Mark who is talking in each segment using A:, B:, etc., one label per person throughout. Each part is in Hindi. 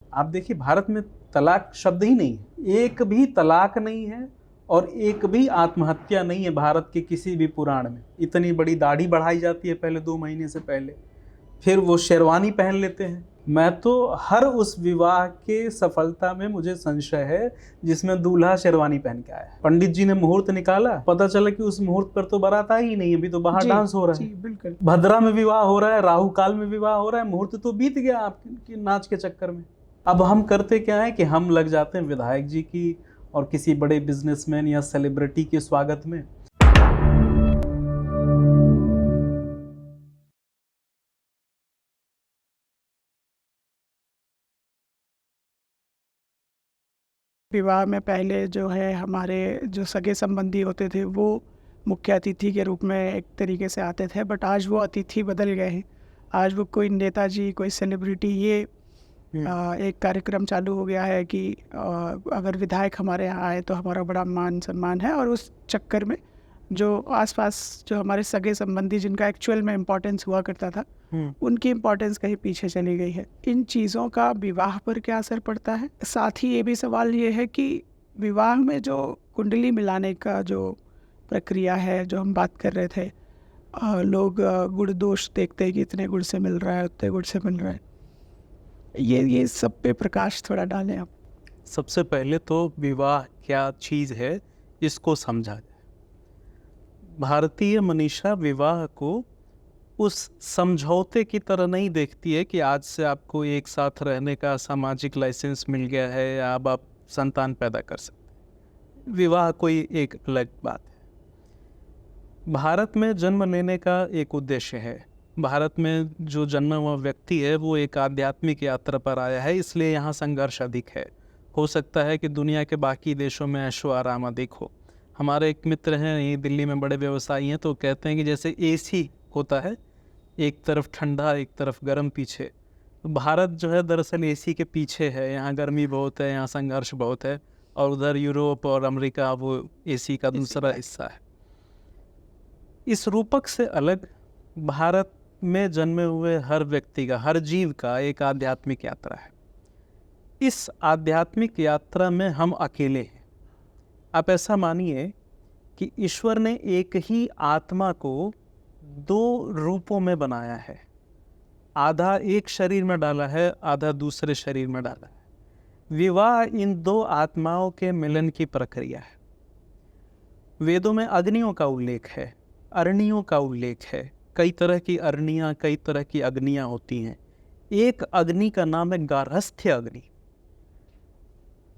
A: आप देखिए, भारत में तलाक शब्द ही नहीं है, एक भी तलाक नहीं है और एक भी आत्महत्या नहीं है भारत के किसी भी पुराण में। इतनी बड़ी दाढ़ी बढ़ाई जाती है पहले 2 महीने से पहले, फिर वो शेरवानी पहन लेते हैं। मैं तो हर उस विवाह के सफलता में मुझे संशय है जिसमें दूल्हा शेरवानी पहन के आया। पंडित जी ने मुहूर्त निकाला, पता चला कि उस मुहूर्त पर तो बारात आई ही नहीं, अभी तो बाहर डांस हो रहा है।
B: जी बिल्कुल।
A: भद्रा में विवाह हो रहा है, राहु काल में विवाह हो रहा है, मुहूर्त तो बीत गया आपके नाच के चक्कर में। अब हम करते क्या है कि हम लग जाते हैं विधायक जी की और किसी बड़े बिजनेसमैन या सेलिब्रिटी के स्वागत में।
B: विवाह में पहले जो है हमारे जो सगे संबंधी होते थे वो मुख्य अतिथि के रूप में एक तरीके से आते थे, बट आज वो अतिथि बदल गए हैं। आज वो कोई नेताजी, कोई सेलिब्रिटी, ये एक कार्यक्रम चालू हो गया है कि अगर विधायक हमारे यहाँ आए तो हमारा बड़ा मान सम्मान है, और उस चक्कर में जो आसपास जो हमारे सगे संबंधी जिनका एक्चुअल में इम्पोर्टेंस हुआ करता था उनकी इम्पोर्टेंस कहीं पीछे चली गई है। इन चीज़ों का विवाह पर क्या असर पड़ता है? साथ ही ये भी सवाल ये है कि विवाह में जो कुंडली मिलाने का जो प्रक्रिया है, जो हम बात कर रहे थे, लोग गुण दोष देखते हैं कि इतने गुण से मिल रहा है, उतने गुण से मिल रहा है। ये सब पे प्रकाश थोड़ा डालें आप।
A: सबसे पहले तो विवाह क्या चीज़ है इसको समझा जाए। भारतीय मनीषा विवाह को उस समझौते की तरह नहीं देखती है कि आज से आपको एक साथ रहने का सामाजिक लाइसेंस मिल गया है या अब आप संतान पैदा कर सकते हैं। विवाह कोई एक अलग बात है। भारत में जन्म लेने का एक उद्देश्य है। भारत में जो जन्मा हुआ व्यक्ति है वो एक आध्यात्मिक यात्रा पर आया है, इसलिए यहाँ संघर्ष अधिक है। हो सकता है कि दुनिया के बाकी देशों में ऐशो आराम अधिक हो। हमारे एक मित्र हैं, ये दिल्ली में बड़े व्यवसायी हैं, तो कहते हैं कि जैसे एसी होता है, एक तरफ ठंडा एक तरफ गर्म पीछे, तो भारत जो है दरअसल एसी के पीछे है। यहाँ गर्मी बहुत है, यहाँ संघर्ष बहुत है, और उधर यूरोप और अमेरिका वो एसी का दूसरा हिस्सा है। इस रूपक से अलग भारत में जन्मे हुए हर व्यक्ति का, हर जीव का एक आध्यात्मिक यात्रा है। इस आध्यात्मिक यात्रा में हम अकेले हैं। आप ऐसा मानिए कि ईश्वर ने एक ही आत्मा को 2 रूपों में बनाया है। आधा एक शरीर में डाला है, आधा दूसरे शरीर में डाला है। विवाह इन 2 आत्माओं के मिलन की प्रक्रिया है। वेदों में अग्नियों का उल्लेख है, अरनियों का उल्लेख है। कई तरह की अरनियाँ, कई तरह की अग्नियाँ होती हैं। एक अग्नि का नाम है गार्हस्थ्य अग्नि।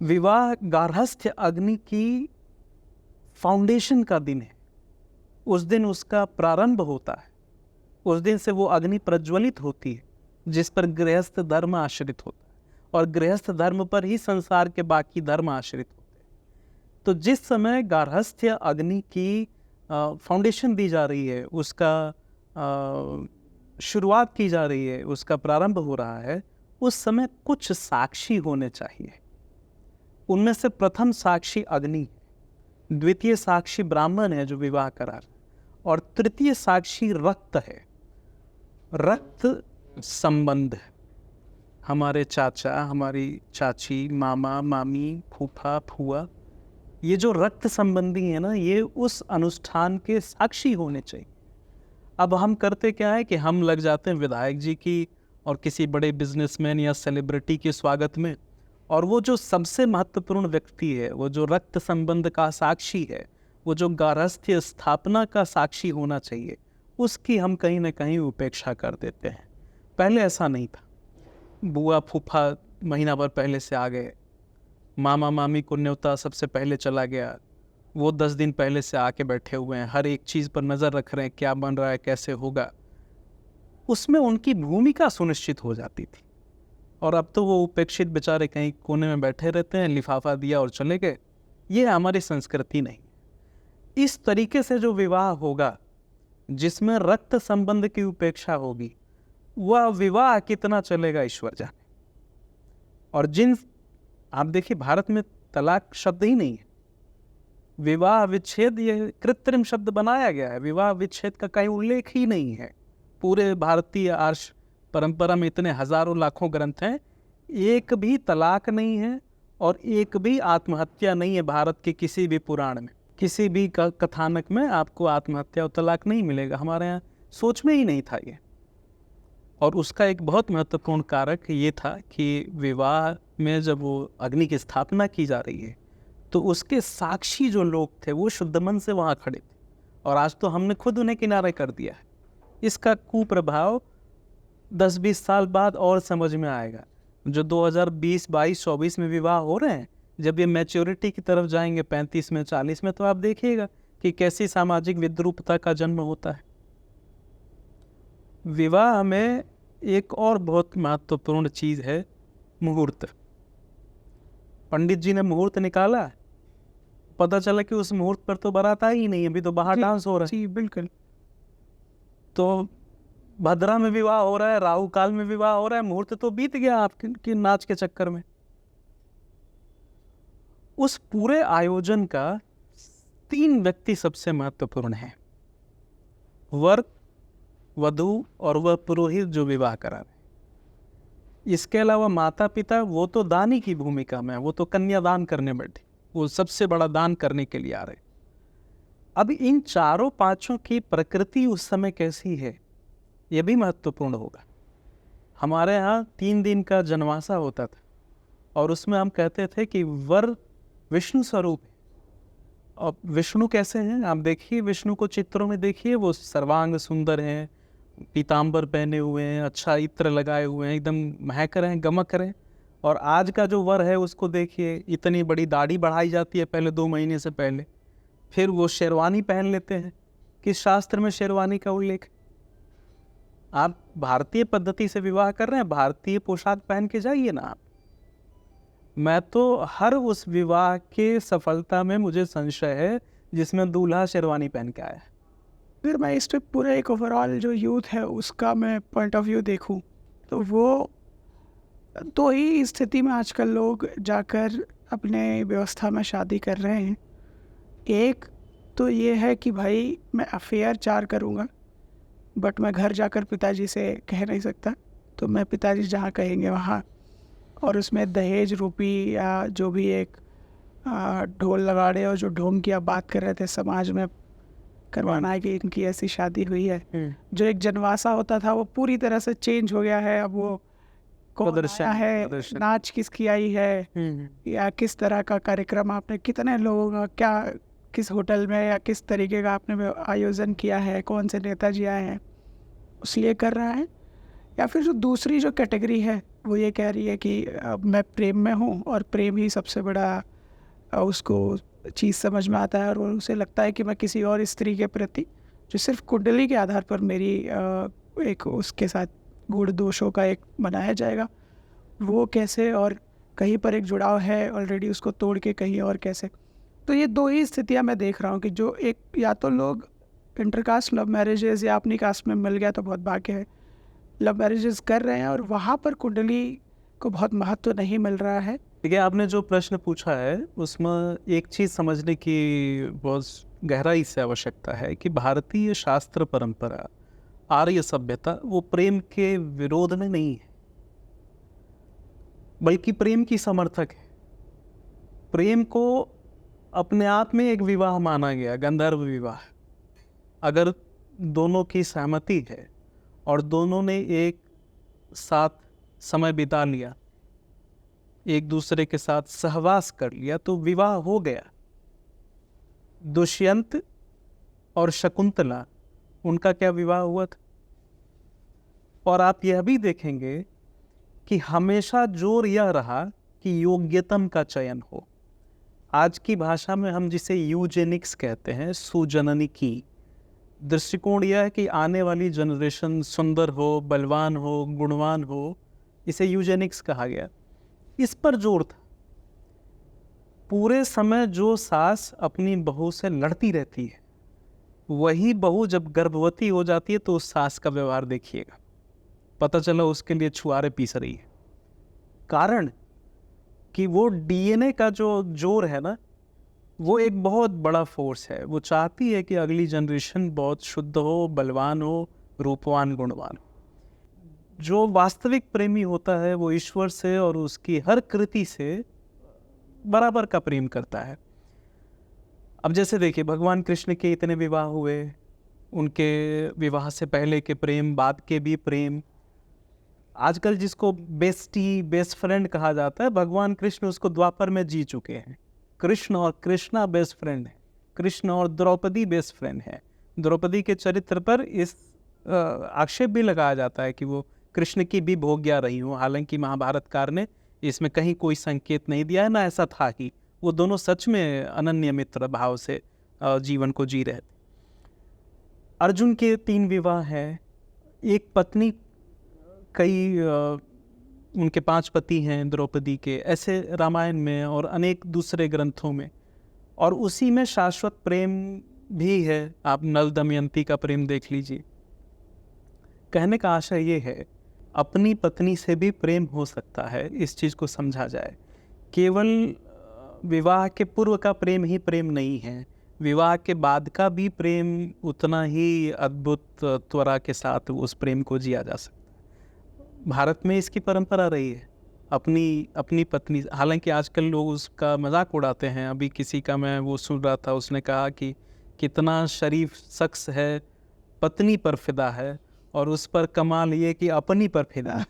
A: विवाह गार्हस्थ्य अग्नि की फाउंडेशन का दिन है। उस दिन उसका प्रारंभ होता है, उस दिन से वो अग्नि प्रज्वलित होती है जिस पर गृहस्थ धर्म आश्रित होता है, और गृहस्थ धर्म पर ही संसार के बाकी धर्म आश्रित होते हैं। तो जिस समय गार्हस्थ्य अग्नि की फाउंडेशन दी जा रही है, उसका शुरुआत की जा रही है, उसका प्रारंभ हो रहा है, उस समय कुछ साक्षी होने चाहिए। उनमें से प्रथम साक्षी अग्नि है, द्वितीय साक्षी ब्राह्मण है जो विवाह करा रहा है, और तृतीय साक्षी रक्त है। रक्त संबंध है। हमारे चाचा, हमारी चाची, मामा, मामी, फूफा, फुआ, ये जो रक्त संबंधी है ना, ये उस अनुष्ठान के साक्षी होने चाहिए। अब हम करते क्या है कि हम लग जाते हैं विधायक जी की और किसी बड़े बिजनेसमैन या सेलिब्रिटी के स्वागत में, और वो जो सबसे महत्वपूर्ण व्यक्ति है, वो जो रक्त संबंध का साक्षी है, वो जो गार्हस्थ्य स्थापना का साक्षी होना चाहिए, उसकी हम कहीं ना कहीं उपेक्षा कर देते हैं। पहले ऐसा नहीं था। बुआ फूफा महीना भर पहले से आ गए, मामा मामी को न्योता सबसे पहले चला गया, वो 10 दिन पहले से आके बैठे हुए हैं, हर एक चीज़ पर नज़र रख रहे हैं, क्या बन रहा है, कैसे होगा। उसमें उनकी भूमिका सुनिश्चित हो जाती थी। और अब तो वो उपेक्षित बेचारे कहीं कोने में बैठे रहते हैं, लिफाफा दिया और चले गए। ये हमारी संस्कृति नहीं। इस तरीके से जो विवाह होगा जिसमें रक्त संबंध की उपेक्षा होगी, वह विवाह कितना चलेगा ईश्वर जाने। और आप देखिए, भारत में तलाक शब्द ही नहीं है। विवाह विच्छेद ये कृत्रिम शब्द बनाया गया है। विवाह विच्छेद का कहीं उल्लेख ही नहीं है। पूरे भारतीय आर्ष परंपरा में इतने हजारों लाखों ग्रंथ हैं, एक भी तलाक नहीं है और एक भी आत्महत्या नहीं है भारत के किसी भी पुराण में, किसी भी कथानक में आपको आत्महत्या और तलाक नहीं मिलेगा। हमारे यहाँ सोच में ही नहीं था ये। और उसका एक बहुत महत्वपूर्ण कारक ये था कि विवाह में जब वो अग्नि की स्थापना की जा रही है तो उसके साक्षी जो लोग थे वो शुद्ध मन से वहाँ खड़े थे, और आज तो हमने खुद उन्हें किनारे कर दिया है। इसका कुप्रभाव 10-20 साल बाद और समझ में आएगा। जो 2020, 22, 24 में विवाह हो रहे हैं, जब ये मैच्योरिटी की तरफ जाएंगे 35 में, 40 में, तो आप देखिएगा कि कैसी सामाजिक विद्रूपता का जन्म होता है। विवाह में एक और बहुत महत्वपूर्ण चीज़ है मुहूर्त। पंडित जी ने मुहूर्त निकाला, पता चला कि उस मुहूर्त पर तो बारात आई ही नहीं, अभी तो बाहर डांस हो रहा है।
B: जी बिल्कुल।
A: तो भद्रा में विवाह हो रहा है, राहु काल में विवाह हो रहा है, मुहूर्त तो बीत गया आपके नाच के चक्कर में। उस पूरे आयोजन का 3 व्यक्ति सबसे महत्वपूर्ण है, वर, वधू और वह पुरोहित जो विवाह करा रहे। इसके अलावा माता पिता, वो तो दानी की भूमिका में है, वो तो कन्यादान करने बैठे, वो सबसे बड़ा दान करने के लिए आ रहे। अब इन चारों पांचों की प्रकृति उस समय कैसी है ये भी महत्वपूर्ण होगा। हमारे यहाँ 3 दिन का जनवासा होता था और उसमें हम कहते थे कि वर विष्णु स्वरूप है। और विष्णु कैसे हैं आप देखिए, विष्णु को चित्रों में देखिए, वो सर्वांग सुंदर हैं, पीताम्बर पहने हुए हैं, अच्छा इत्र लगाए हुए हैं, एकदम महक रहे हैं, गमक रहे हैं। और आज का जो वर है उसको देखिए, इतनी बड़ी दाढ़ी बढ़ाई जाती है पहले 2 महीने से पहले, फिर वो शेरवानी पहन लेते हैं। किस शास्त्र में शेरवानी का उल्लेख? आप भारतीय पद्धति से विवाह कर रहे हैं, भारतीय पोशाक पहन के जाइए ना आप। मैं तो हर उस विवाह के सफलता में मुझे संशय है जिसमें दूल्हा शेरवानी पहन के आया है।
B: फिर मैं इस पे पूरा एक ओवरऑल जो यूथ है उसका मैं पॉइंट ऑफ व्यू देखूं तो वो 2 ही स्थिति में आजकल लोग जाकर अपने व्यवस्था में शादी कर रहे हैं। एक तो ये है कि भाई मैं अफेयर 4 करूँगा, बट मैं घर जाकर पिताजी से कह नहीं सकता, तो मैं पिताजी जहाँ कहेंगे वहाँ, और उसमें दहेज रूपी या जो भी एक ढोल नगाड़े और जो ढोंग की आप बात कर रहे थे समाज में करवाना है कि इनकी ऐसी शादी हुई है। जो एक जनवासा होता था वो पूरी तरह से चेंज हो गया है। अब वो कौन आया है, नाच किसकी आई है, या किस तरह का कार्यक्रम आपने, कितने लोगों का, क्या किस होटल में या किस तरीके का आपने आयोजन किया है, कौन से नेताजी आए हैं, उसलिए कर रहा है। या फिर जो दूसरी जो कैटेगरी है वो ये कह रही है कि अब मैं प्रेम में हूँ और प्रेम ही सबसे बड़ा उसको चीज़ समझ में आता है, और उसे लगता है कि मैं किसी और स्त्री के प्रति जो सिर्फ कुंडली के आधार पर मेरी एक उसके साथ गुण दोषों का एक बनाया जाएगा, वो कैसे, और कहीं पर एक जुड़ाव है ऑलरेडी उसको तोड़ के कहीं और कैसे। तो ये 2 ही स्थितियाँ मैं देख रहा हूँ कि जो एक, या तो लोग इंटरकास्ट लव मैरिजेज़ या अपनी कास्ट में मिल गया तो बहुत भाग्य है, लव मैरिजेस कर रहे हैं और वहाँ पर कुंडली को बहुत महत्व नहीं मिल रहा है।
A: देखिए, आपने जो प्रश्न पूछा है उसमें एक चीज़ समझने की बहुत गहराई से आवश्यकता है कि भारतीय शास्त्र परंपरा, आर्य सभ्यता, वो प्रेम के विरोध में नहीं है, बल्कि प्रेम की समर्थक है। प्रेम को अपने आप में एक विवाह माना गया, गंधर्व विवाह। अगर दोनों की सहमति है और दोनों ने एक साथ समय बिता लिया, एक दूसरे के साथ सहवास कर लिया, तो विवाह हो गया। दुष्यंत और शकुंतला, उनका क्या विवाह हुआ था। और आप यह भी देखेंगे कि हमेशा जोर यह रहा कि योग्यतम का चयन हो। आज की भाषा में हम जिसे यूजेनिक्स कहते हैं, सुजननी की दृष्टिकोण यह है कि आने वाली जनरेशन सुंदर हो, बलवान हो, गुणवान हो, इसे यूजेनिक्स कहा गया। इस पर जोर था। पूरे समय जो सास अपनी बहू से लड़ती रहती है, वही बहू जब गर्भवती हो जाती है तो उस सास का व्यवहार देखिएगा, पता चला उसके लिए छुआरे पीस रही है। कारण कि वो डीएनए का जो जोर है ना, वो एक बहुत बड़ा फोर्स है। वो चाहती है कि अगली जनरेशन बहुत शुद्ध हो, बलवान हो, रूपवान, गुणवान हो। जो वास्तविक प्रेमी होता है वो ईश्वर से और उसकी हर कृति से बराबर का प्रेम करता है। अब जैसे देखिए, भगवान कृष्ण के इतने विवाह हुए, उनके विवाह से पहले के प्रेम, बाद के भी प्रेम। आजकल जिसको बेस्ट फ्रेंड कहा जाता है, भगवान कृष्ण उसको द्वापर में जी चुके हैं। कृष्ण और कृष्णा बेस्ट फ्रेंड है, कृष्ण और द्रौपदी बेस्ट फ्रेंड है। द्रौपदी के चरित्र पर इस आक्षेप भी लगाया जाता है कि वो कृष्ण की भी भोग्या रही हो, हालांकि महाभारतकार ने इसमें कहीं कोई संकेत नहीं दिया है, ना ऐसा था कि वो दोनों सच में अनन्य मित्र भाव से जीवन को जी रहे थे। अर्जुन के 3 विवाह हैं, एक पत्नी, कई उनके 5 पति हैं द्रौपदी के, ऐसे रामायण में और अनेक दूसरे ग्रंथों में। और उसी में शाश्वत प्रेम भी है। आप नल दमयंती का प्रेम देख लीजिए। कहने का आशय ये है, अपनी पत्नी से भी प्रेम हो सकता है, इस चीज़ को समझा जाए। केवल विवाह के पूर्व का प्रेम ही प्रेम नहीं है, विवाह के बाद का भी प्रेम उतना ही अद्भुत त्वरा के साथ उस प्रेम को जिया जा सकता है। भारत में इसकी परंपरा रही है, अपनी पत्नी। हालांकि आजकल लोग उसका मजाक उड़ाते हैं। अभी किसी का मैं वो सुन रहा था, उसने कहा कि कितना शरीफ शख्स है, पत्नी पर फिदा है, और उस पर कमाल ये कि अपनी पर फिदा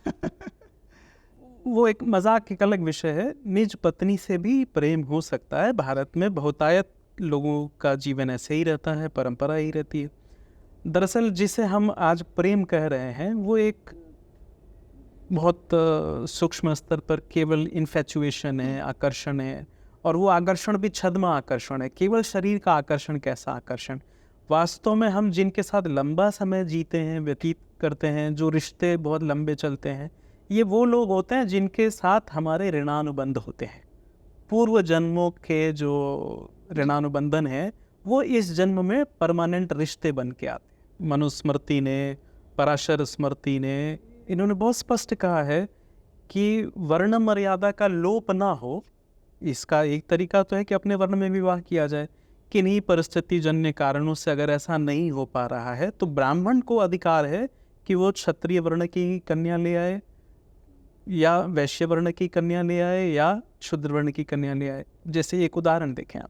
A: वो एक मजाक एक अलग विषय है। निज पत्नी से भी प्रेम हो सकता है। भारत में बहुतायत लोगों का जीवन ऐसे ही रहता है, परंपरा ही रहती है। दरअसल जिसे हम आज प्रेम कह रहे हैं वो एक बहुत सूक्ष्म स्तर पर केवल इन्फैचुएशन है, आकर्षण है। और वो आकर्षण भी छद्म आकर्षण है, केवल शरीर का आकर्षण। कैसा आकर्षण? वास्तव में हम जिनके साथ लंबा समय जीते हैं, व्यतीत करते हैं, जो रिश्ते बहुत लंबे चलते हैं, ये वो लोग होते हैं जिनके साथ हमारे ऋणानुबंध होते हैं। पूर्व जन्मों के जो ऋणानुबंधन है वो इस जन्म में परमानेंट रिश्ते बन के आते हैं। मनुस्मृति ने, पराशर स्मृति ने, इन्होंने बहुत स्पष्ट कहा है कि वर्ण मर्यादा का लोप ना हो। इसका एक तरीका तो है कि अपने वर्ण में विवाह किया जाए। किन्हीं परिस्थिति जन्य कारणों से अगर ऐसा नहीं हो पा रहा है तो ब्राह्मण को अधिकार है कि वो क्षत्रिय वर्ण की कन्या ले आए, या वैश्य वर्ण की कन्या ले आए, या शूद्र वर्ण की कन्या ले आए। जैसे एक उदाहरण देखें आप,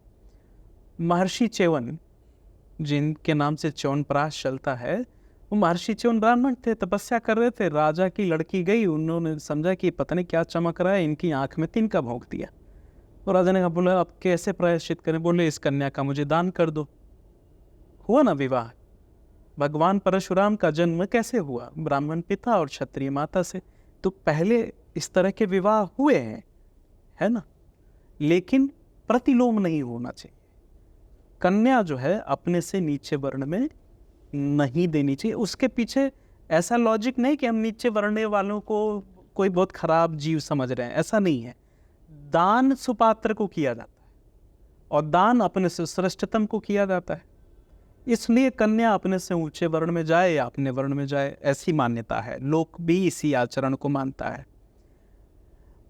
A: महर्षि च्यवन, जिनके नाम से च्यवनप्राश चलता है, वो महर्षि च्यवन ब्राह्मण थे, तपस्या कर रहे थे। राजा की लड़की गई, उन्होंने समझा कि पता नहीं क्या चमक रहा है, इनकी आंख में तिनका भोंक दिया। तो राजा ने कहा, बोला अब कैसे प्रायश्चित करें? बोले इस कन्या का मुझे दान कर दो। हुआ ना विवाह। भगवान परशुराम का जन्म कैसे हुआ? ब्राह्मण पिता और क्षत्रिय माता से। तो पहले इस तरह के विवाह हुए हैं, है ना? लेकिन प्रतिलोम नहीं होना चाहिए। कन्या जो है अपने से नीचे वर्ण में नहीं देनी चाहिए। उसके पीछे ऐसा लॉजिक नहीं कि हम नीचे वर्ण वालों को कोई बहुत खराब जीव समझ रहे हैं, ऐसा नहीं है। दान सुपात्र को किया जाता है और दान अपने से श्रेष्ठतम को किया जाता है। इसलिए कन्या अपने से ऊंचे वर्ण में जाए या अपने वर्ण में जाए, ऐसी मान्यता है। लोक भी इसी आचरण को मानता है।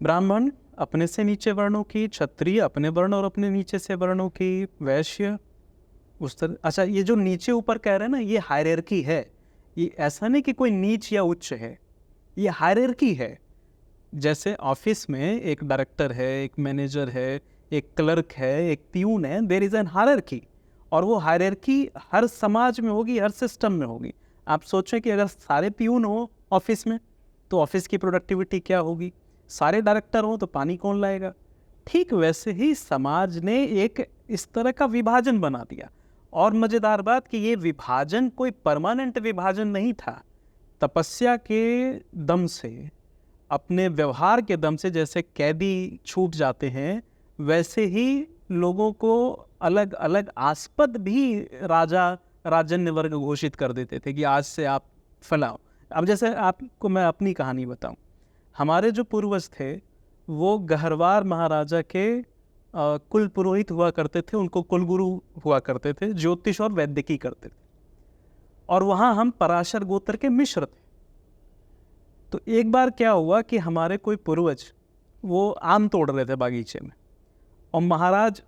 A: ब्राह्मण अपने से नीचे वर्णों की, क्षत्रिय अपने वर्ण और अपने नीचे से वर्णों की, वैश्य उस तरह। अच्छा, ये जो नीचे ऊपर कह रहे हैं ना, ये हायरार्की है। ये ऐसा नहीं कि कोई नीच या उच्च है, ये हायरार्की है। जैसे ऑफिस में एक डायरेक्टर है, एक मैनेजर है, एक क्लर्क है, एक प्यून है, देयर इज एन हायरार्की। और वो हायरार्की हर समाज में होगी, हर सिस्टम में होगी। आप सोचें कि अगर सारे प्यून हो ऑफिस में तो ऑफिस की प्रोडक्टिविटी क्या होगी? सारे डायरेक्टर हो तो पानी कौन लाएगा? ठीक वैसे ही समाज ने एक इस तरह का विभाजन बना दिया। और मज़ेदार बात कि ये विभाजन कोई परमानेंट विभाजन नहीं था। तपस्या के दम से, अपने व्यवहार के दम से जैसे कैदी छूट जाते हैं, वैसे ही लोगों को अलग अलग आस्पद भी राजन्य वर्ग घोषित कर देते थे कि आज से आप फलाओ। अब जैसे आपको मैं अपनी कहानी बताऊं, हमारे जो पूर्वज थे वो गहरवार महाराजा के कुल पुरोहित हुआ करते थे, उनको कुलगुरु हुआ करते थे, ज्योतिष और वैद्यकी करते थे। और वहाँ हम पराशर गोत्र के मिश्र थे। तो एक बार क्या हुआ कि हमारे कोई पूर्वज वो आम तोड़ रहे थे बागीचे में, और महाराज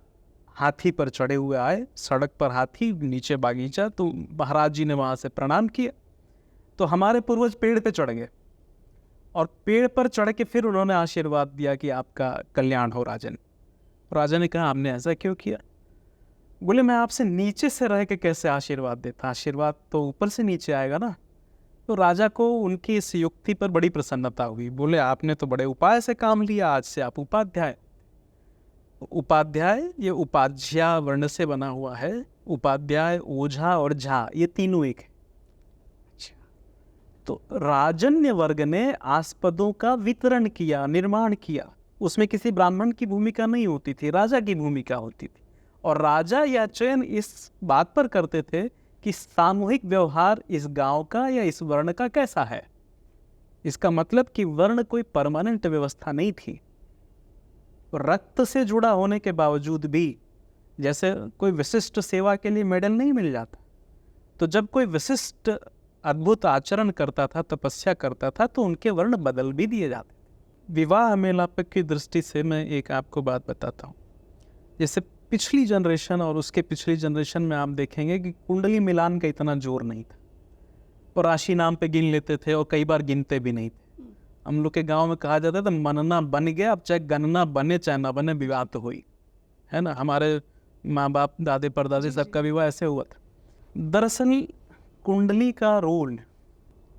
A: हाथी पर चढ़े हुए आए। सड़क पर हाथी, नीचे बागीचा। तो महाराज जी ने वहाँ से प्रणाम किया। तो हमारे पूर्वज पेड़ पे चढ़ गए और पेड़ पर चढ़ के फिर उन्होंने आशीर्वाद दिया कि आपका कल्याण हो राजन। राजा ने कहा आपने ऐसा क्यों किया? बोले मैं आपसे नीचे से रह के कैसे आशीर्वाद देता, आशीर्वाद तो ऊपर से नीचे आएगा ना। तो राजा को उनकी इस युक्ति पर बड़ी प्रसन्नता हुई। बोले आपने तो बड़े उपाय से काम लिया, आज से आप उपाध्याय। उपाध्याय ये उपाध्या वर्ण से बना हुआ है। उपाध्याय, ओझा और झा ये तीनों एक है। तो राजन्य वर्ग ने आस्पदों का वितरण किया, निर्माण किया। उसमें किसी ब्राह्मण की भूमिका नहीं होती थी, राजा की भूमिका होती थी। और राजा या चयन इस बात पर करते थे कि सामूहिक व्यवहार इस गांव का या इस वर्ण का कैसा है। इसका मतलब कि वर्ण कोई परमानेंट व्यवस्था नहीं थी। रक्त से जुड़ा होने के बावजूद भी, जैसे कोई विशिष्ट सेवा के लिए मेडल नहीं मिल जाता, तो जब कोई विशिष्ट अद्भुत आचरण करता था, तपस्या करता था, तो उनके वर्ण बदल भी दिए जाते थे। विवाह मेलाप की दृष्टि से मैं एक आपको बात बताता हूँ। जैसे पिछली जनरेशन और उसके पिछली जनरेशन में आप देखेंगे कि कुंडली मिलान का इतना जोर नहीं था, और राशि नाम पे गिन लेते थे और कई बार गिनते भी नहीं थे। हम लोग के गांव में कहा जाता था मनना बन गया, अब चाहे गणना बने चाहे ना बने, विवाह तो हुई, है ना। हमारे माँ बाप, दादे परदादे सबका विवाह ऐसे हुआ था। दरअसल कुंडली का रोल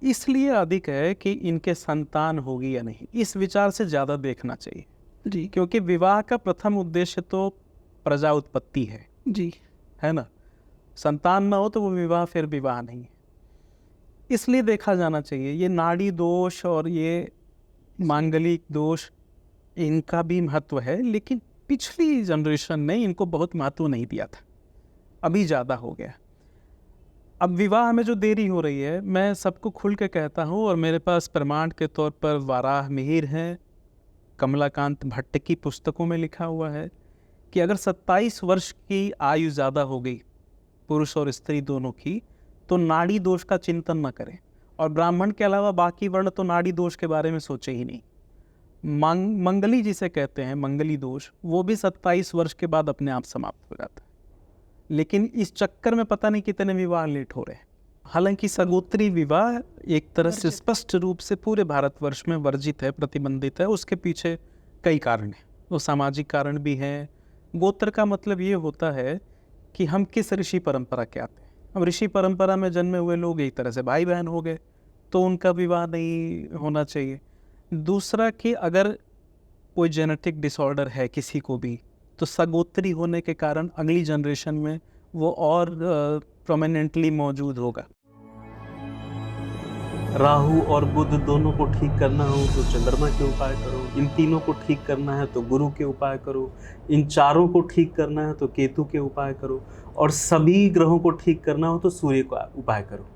A: इसलिए अधिक है कि इनके संतान होगी या नहीं, इस विचार से ज़्यादा देखना चाहिए
B: जी
A: क्योंकि विवाह का प्रथम उद्देश्य तो प्रजा उत्पत्ति
B: जी
A: है ना। संतान ना हो तो वो विवाह फिर विवाह नहीं है। इसलिए देखा जाना चाहिए। ये नाड़ी दोष और ये मांगलिक दोष, इनका भी महत्व है, लेकिन पिछली जनरेशन ने इनको बहुत महत्व नहीं दिया था, अभी ज़्यादा हो गया। अब विवाह में जो देरी हो रही है, मैं सबको खुल के कहता हूँ, और मेरे पास प्रमाण के तौर पर वाराह मिहिर है, कमलाकांत भट्ट की पुस्तकों में लिखा हुआ है कि अगर 27 वर्ष की आयु ज़्यादा हो गई पुरुष और स्त्री दोनों की, तो नाड़ी दोष का चिंतन न करें। और ब्राह्मण के अलावा बाकी वर्ण तो नाड़ी दोष के बारे में सोचे ही नहीं। मंगली जिसे कहते हैं, मंगली दोष, वो भी 27 वर्ष के बाद अपने आप समाप्त हो जाता है। लेकिन इस चक्कर में पता नहीं कितने विवाह लेट हो रहे हैं। हालांकि सगोत्री विवाह एक तरह से स्पष्ट रूप से पूरे भारतवर्ष में वर्जित है, प्रतिबंधित है। उसके पीछे कई कारण हैं, वो सामाजिक कारण भी हैं। गोत्र का मतलब ये होता है कि हम किस ऋषि परंपरा के आते हैं। अब ऋषि परंपरा में जन्मे हुए लोग एक तरह से भाई बहन हो गए, तो उनका विवाह नहीं होना चाहिए। दूसरा कि अगर कोई जेनेटिक डिसऑर्डर है किसी को भी, तो सगोत्री होने के कारण अगली जनरेशन में वो और प्रोमिनेंटली मौजूद होगा।
C: राहु और बुध दोनों को ठीक करना हो तो चंद्रमा के उपाय करो, इन तीनों को ठीक करना है तो गुरु के उपाय करो, इन चारों को ठीक करना है तो केतु के उपाय करो, और सभी ग्रहों को ठीक करना हो तो सूर्य का उपाय करो।